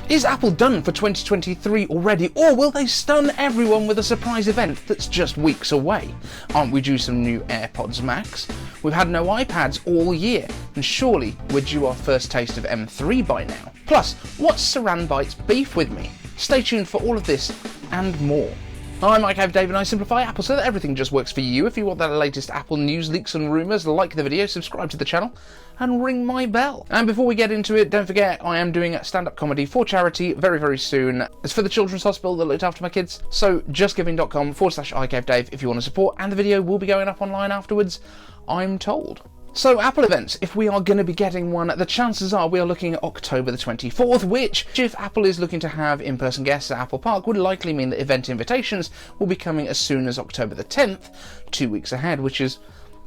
Is Apple done for 2023 already, or will they stun everyone with a surprise event that's just weeks away? Aren't we due some new AirPods Max? We've had no iPads all year, and surely we're due our first taste of M3 by now. Plus, what's SaranByte's beef with me? Stay tuned for all of this and more. I'm iPads Dave and I simplify Apple so that everything just works for you. If you want the latest Apple news, leaks and rumours, like the video, subscribe to the channel and ring my bell. And before we get into it, don't forget I am doing stand-up comedy for charity very, very soon. It's for the Children's Hospital that looked after my kids. So justgiving.com/iPads if you want to support, and the video will be going up online afterwards, I'm told. So, Apple events, if we are going to be getting one, the chances are we are looking at October the 24th, which, if Apple is looking to have in-person guests at Apple Park, would likely mean that event invitations will be coming as soon as October the 10th, 2 weeks ahead, which is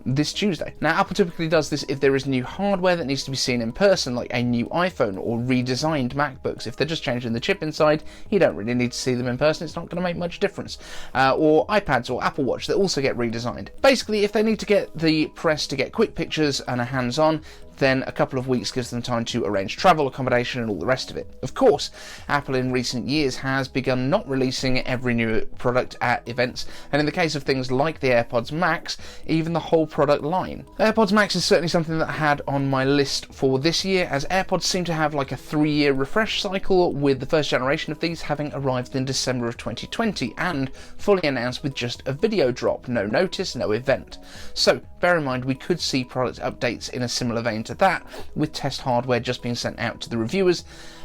this Tuesday. Now, Apple typically does this if there is new hardware that needs to be seen in person, like a new iPhone or redesigned MacBooks. If they're just changing the chip inside, you don't really need to see them in person, it's not going to make much difference. Or iPads or Apple Watch that also get redesigned. Basically, if they need to get the press to get quick pictures and a hands-on, then a couple of weeks gives them time to arrange travel, accommodation and all the rest of it. Of course, Apple in recent years has begun not releasing every new product at events, and in the case of things like the AirPods Max, even the whole product line. AirPods Max is certainly something that I had on my list for this year, as AirPods seem to have like a 3-year refresh cycle, with the first generation of these having arrived in December of 2020 and fully announced with just a video drop, no notice, no event. So bear in mind we could see product updates in a similar vein to that, with test hardware just being sent out to the reviewers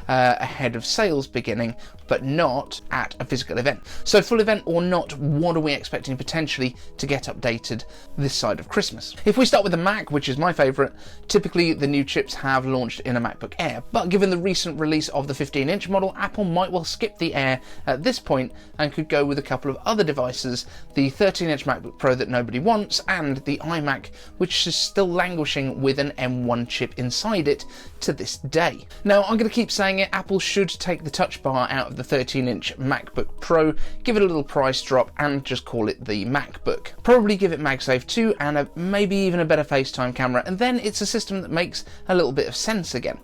ahead of sales beginning, but not at a physical event. So full event or not, what are we expecting potentially to get updated this side of Christmas? If we start with the Mac, which is my favourite, typically the new chips have launched in a MacBook Air, but given the recent release of the 15-inch model, Apple might well skip the Air at this point and could go with a couple of other devices, the 13-inch MacBook Pro that nobody wants, and the iMac, which is still languishing with an M1 chip inside it to this day. Now, I'm going to keep saying it, Apple should take the touch bar out of the 13-inch MacBook Pro, give it a little price drop and just call it the MacBook. Probably give it MagSafe 2 and maybe even a better FaceTime camera, and then it's a system that makes a little bit of sense again.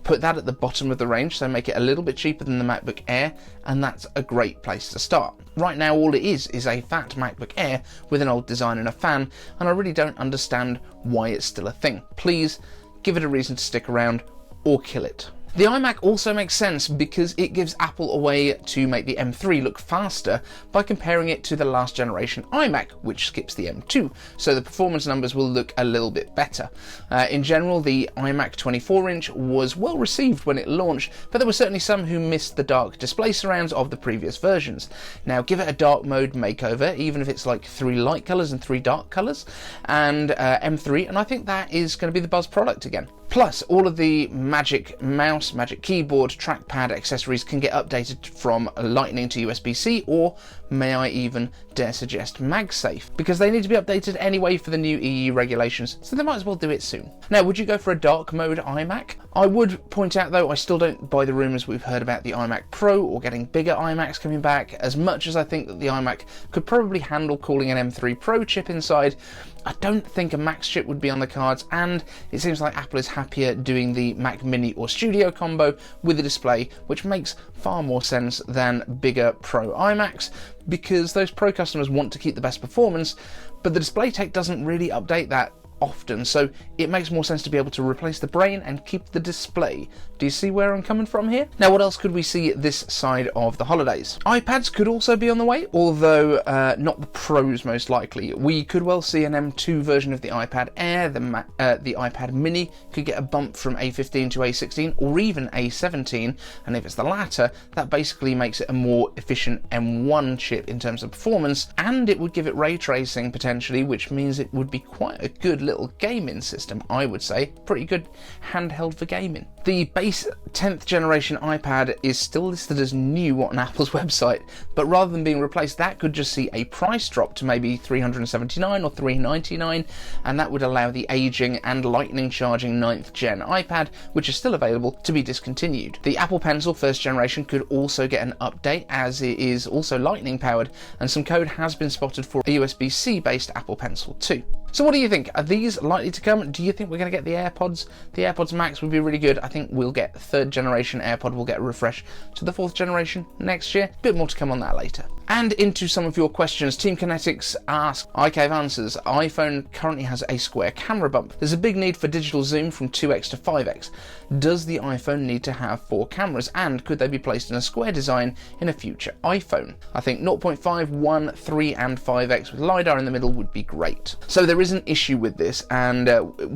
Put that at the bottom of the range, so make it a little bit cheaper than the MacBook Air, and that's a great place to start. Right now all it is a fat MacBook Air with an old design and a fan, and I really don't understand why it's still a thing. Please give it a reason to stick around or kill it. The iMac also makes sense because it gives Apple a way to make the M3 look faster by comparing it to the last generation iMac, which skips the M2, so the performance numbers will look a little bit better. In general, the iMac 24-inch was well received when it launched, but there were certainly some who missed the dark display surrounds of the previous versions. Now give it a dark mode makeover, even if it's like 3 light colours and 3 dark colours, and M3, and I think that is going to be the buzz product again. Plus, all of the Magic Mouse, Magic Keyboard, trackpad accessories can get updated from Lightning to USB-C, or may I even dare suggest MagSafe, because they need to be updated anyway for the new EU regulations, so they might as well do it soon. Now, would you go for a dark mode iMac? I would point out though, I still don't buy the rumours we've heard about the iMac Pro or getting bigger iMacs coming back, as much as I think that the iMac could probably handle cooling an M3 Pro chip inside. I don't think a Max chip would be on the cards, and it seems like Apple is happier doing the Mac Mini or Studio combo with a display, which makes far more sense than bigger Pro iMacs, because those Pro customers want to keep the best performance, but the display tech doesn't really update that often, so it makes more sense to be able to replace the brain and keep the display. Do you see where I'm coming from here? Now, what else could we see this side of the holidays? iPads could also be on the way, although not the Pros most likely. We could well see an M2 version of the iPad Air, the iPad Mini could get a bump from A15 to A16 or even A17, and if it's the latter, that basically makes it a more efficient M1 chip in terms of performance, and it would give it ray tracing potentially, which means it would be quite a good little gaming system, I would say. Pretty good handheld for gaming. The base 10th generation iPad is still listed as new on Apple's website, but rather than being replaced, that could just see a price drop to maybe $379 or $399, and that would allow the aging and lightning charging 9th gen iPad, which is still available, to be discontinued. The Apple Pencil 1st generation could also get an update, as it is also lightning powered, and some code has been spotted for a USB-C based Apple Pencil too. So what do you think? Are these likely to come? Do you think we're going to get the AirPods? The AirPods Max would be really good. I think we'll get 3rd generation AirPod. We'll get a refresh to the 4th generation next year. Bit more to come on that later. And into some of your questions. Team Kinetics asks, iCave answers, iPhone currently has a square camera bump. There's a big need for digital zoom from 2x to 5x. Does the iPhone need to have 4 cameras, and could they be placed in a square design in a future iPhone? I think 0.5, 1, 3 and 5x with LiDAR in the middle would be great. So there is an issue with this, and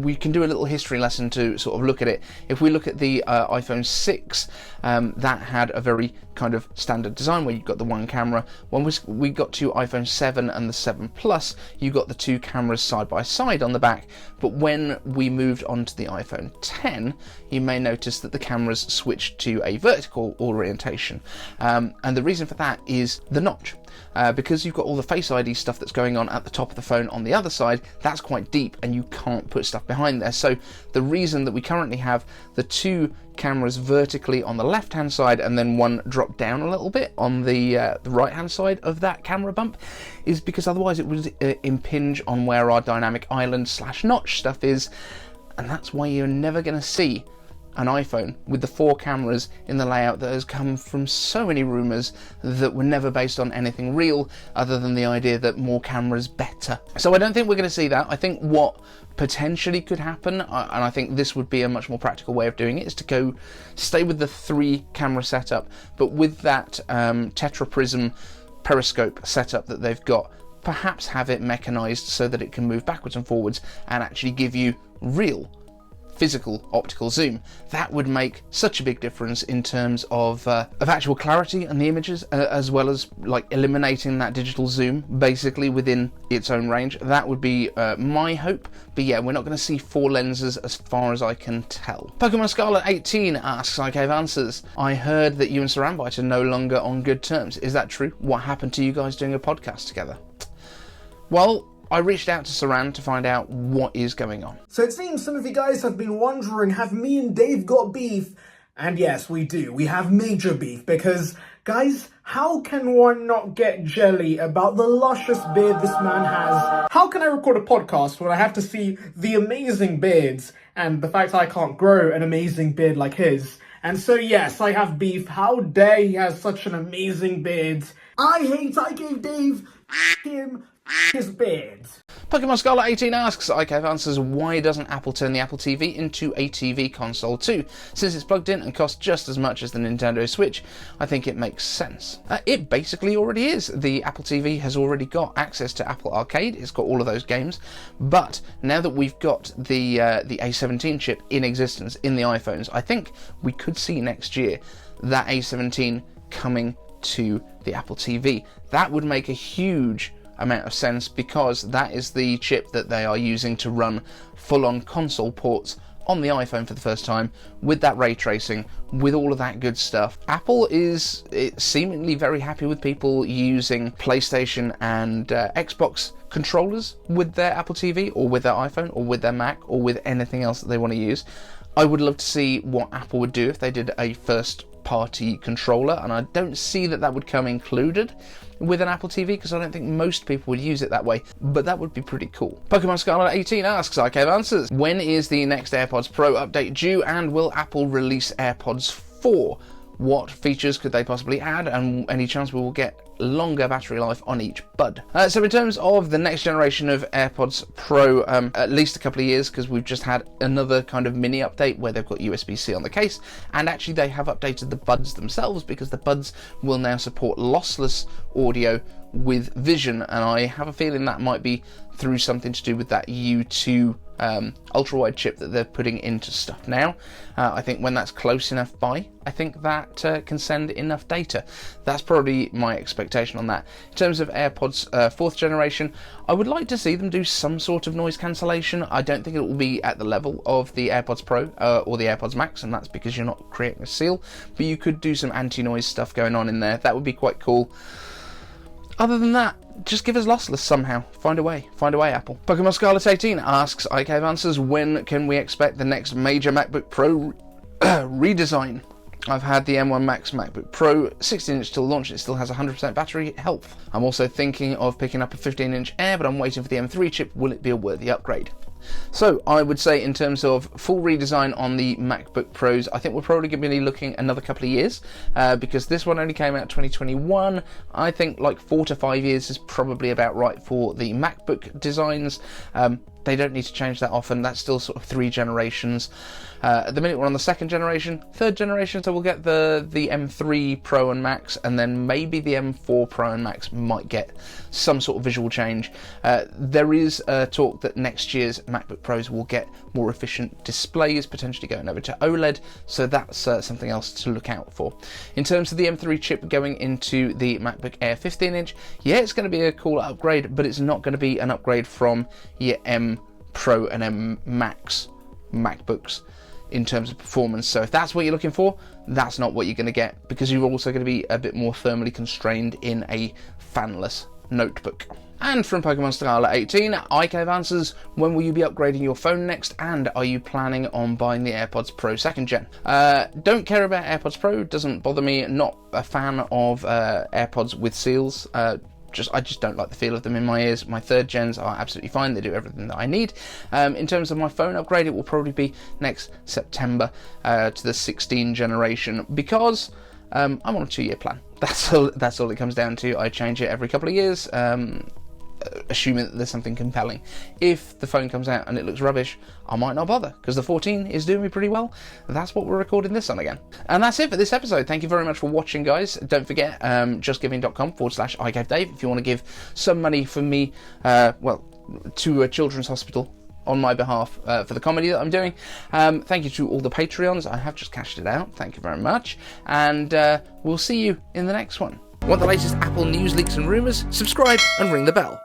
we can do a little history lesson to sort of look at it. If we look at the iPhone 6, that had a very kind of standard design where you've got the 1 camera. When we got to iPhone 7 and the 7 Plus, you got the 2 cameras side by side on the back. But when we moved on to the iPhone 10, you may notice that the cameras switched to a vertical orientation. And the reason for that is the notch. Because you've got all the Face ID stuff that's going on at the top of the phone on the other side, that's quite deep and you can't put stuff behind there. So the reason that we currently have the 2 cameras vertically on the left hand side and then 1 drop down a little bit on the right hand side of that camera bump is because otherwise it would impinge on where our dynamic island / notch stuff is, and that's why you're never going to see an iPhone with the 4 cameras in the layout that has come from so many rumours that were never based on anything real other than the idea that more cameras better. So I don't think we're going to see that. I think what potentially could happen, and I think this would be a much more practical way of doing it, is to stay with the 3 camera setup, but with that tetraprism periscope setup that they've got, perhaps have it mechanized so that it can move backwards and forwards and actually give you real physical optical zoom. That would make such a big difference in terms of actual clarity and the images, as well as like eliminating that digital zoom basically within its own range. That would be my hope. But yeah, we're not going to see 4 lenses as far as I can tell. Pokemon Scarlet 18 asks, iCave answers, I heard that you and SaranByte are no longer on good terms. Is that true? What happened to you guys doing a podcast together? Well, I reached out to Saran to find out what is going on. So it seems some of you guys have been wondering, have me and Dave got beef? And yes, we do. We have major beef because, guys, how can one not get jelly about the luscious beard this man has? How can I record a podcast when I have to see the amazing beards and the fact I can't grow an amazing beard like his? And so yes, I have beef. How dare he has such an amazing beard? I gave Dave him his beard. Pokemon Scarlet 18 asks, iCave answers, why doesn't Apple turn the Apple TV into a TV console too? Since it's plugged in and costs just as much as the Nintendo Switch, I think it makes sense. It basically already is. The Apple TV has already got access to Apple Arcade, it's got all of those games, but now that we've got the A17 chip in existence in the iPhones, I think we could see next year that A17 coming to the Apple TV. That would make a huge amount of sense because that is the chip that they are using to run full-on console ports on the iPhone for the first time, with that ray tracing, with all of that good stuff. Apple is seemingly very happy with people using PlayStation and Xbox controllers with their Apple TV or with their iPhone or with their Mac or with anything else that they want to use. I would love to see what Apple would do if they did a first party controller, and I don't see that would come included with an Apple TV because I don't think most people would use it that way, but that would be pretty cool. Pokemon Scarlet 18 asks, iCave answers, when is the next AirPods Pro update due, and will Apple release AirPods 4? What features could they possibly add, and any chance we will get longer battery life on each bud? So in terms of the next generation of AirPods Pro, at least a couple of years, because we've just had another kind of mini update where they've got USB-C on the case, and actually they have updated the buds themselves because the buds will now support lossless audio with vision, and I have a feeling that might be through something to do with that U2 ultra-wide chip that they're putting into stuff now. I think when that's close enough by, I think that can send enough data. That's probably my expectation on that. In terms of AirPods 4th generation, I would like to see them do some sort of noise cancellation. I don't think it will be at the level of the AirPods Pro or the AirPods Max, and that's because you're not creating a seal, but you could do some anti-noise stuff going on in there. That would be quite cool. Other than that, just give us lossless somehow. Find a way, Apple. Pokemon Scarlet 18 asks, iCave answers, when can we expect the next major MacBook Pro redesign? I've had the M1 Max MacBook Pro, 16-inch till launch, it still has 100% battery health. I'm also thinking of picking up a 15-inch Air, but I'm waiting for the M3 chip. Will it be a worthy upgrade? So I would say in terms of full redesign on the MacBook Pros, I think we're probably going to be looking another couple of years because this one only came out 2021. I think like 4 to 5 years is probably about right for the MacBook designs. They don't need to change that often. That's still sort of 3 generations. At the minute we're on the 2nd generation. 3rd generation, so we'll get the M3 Pro and Max, and then maybe the M4 Pro and Max might get some sort of visual change. There is talk that next year's MacBook Pros will get more efficient displays, potentially going over to OLED, so that's something else to look out for. In terms of the M3 chip going into the MacBook Air 15-inch, yeah, it's going to be a cool upgrade, but it's not going to be an upgrade from your M Pro and M Max MacBooks in terms of performance. So if that's what you're looking for, that's not what you're going to get, because you're also going to be a bit more thermally constrained in a fanless notebook. And from Pokemon Scarlet 18, I gave answers. When will you be upgrading your phone next? And are you planning on buying the AirPods Pro 2nd gen? Don't care about AirPods Pro, doesn't bother me. Not a fan of AirPods with seals. I just don't like the feel of them in my ears. My 3rd gens are absolutely fine. They do everything that I need. In terms of my phone upgrade, it will probably be next September to the 16 generation, because I'm on a 2-year plan. That's all it comes down to. I change it every couple of years, assuming that there's something compelling. If the phone comes out and it looks rubbish, I might not bother, because the 14 is doing me pretty well. That's what we're recording this on again. And that's it for this episode. Thank you very much for watching, guys. Don't forget, justgiving.com/IGaveDave if you want to give some money for me, to a children's hospital on my behalf for the comedy that I'm doing. Thank you to all the Patreons. I have just cashed it out. Thank you very much. And we'll see you in the next one. Want the latest Apple news, leaks and rumours? Subscribe and ring the bell.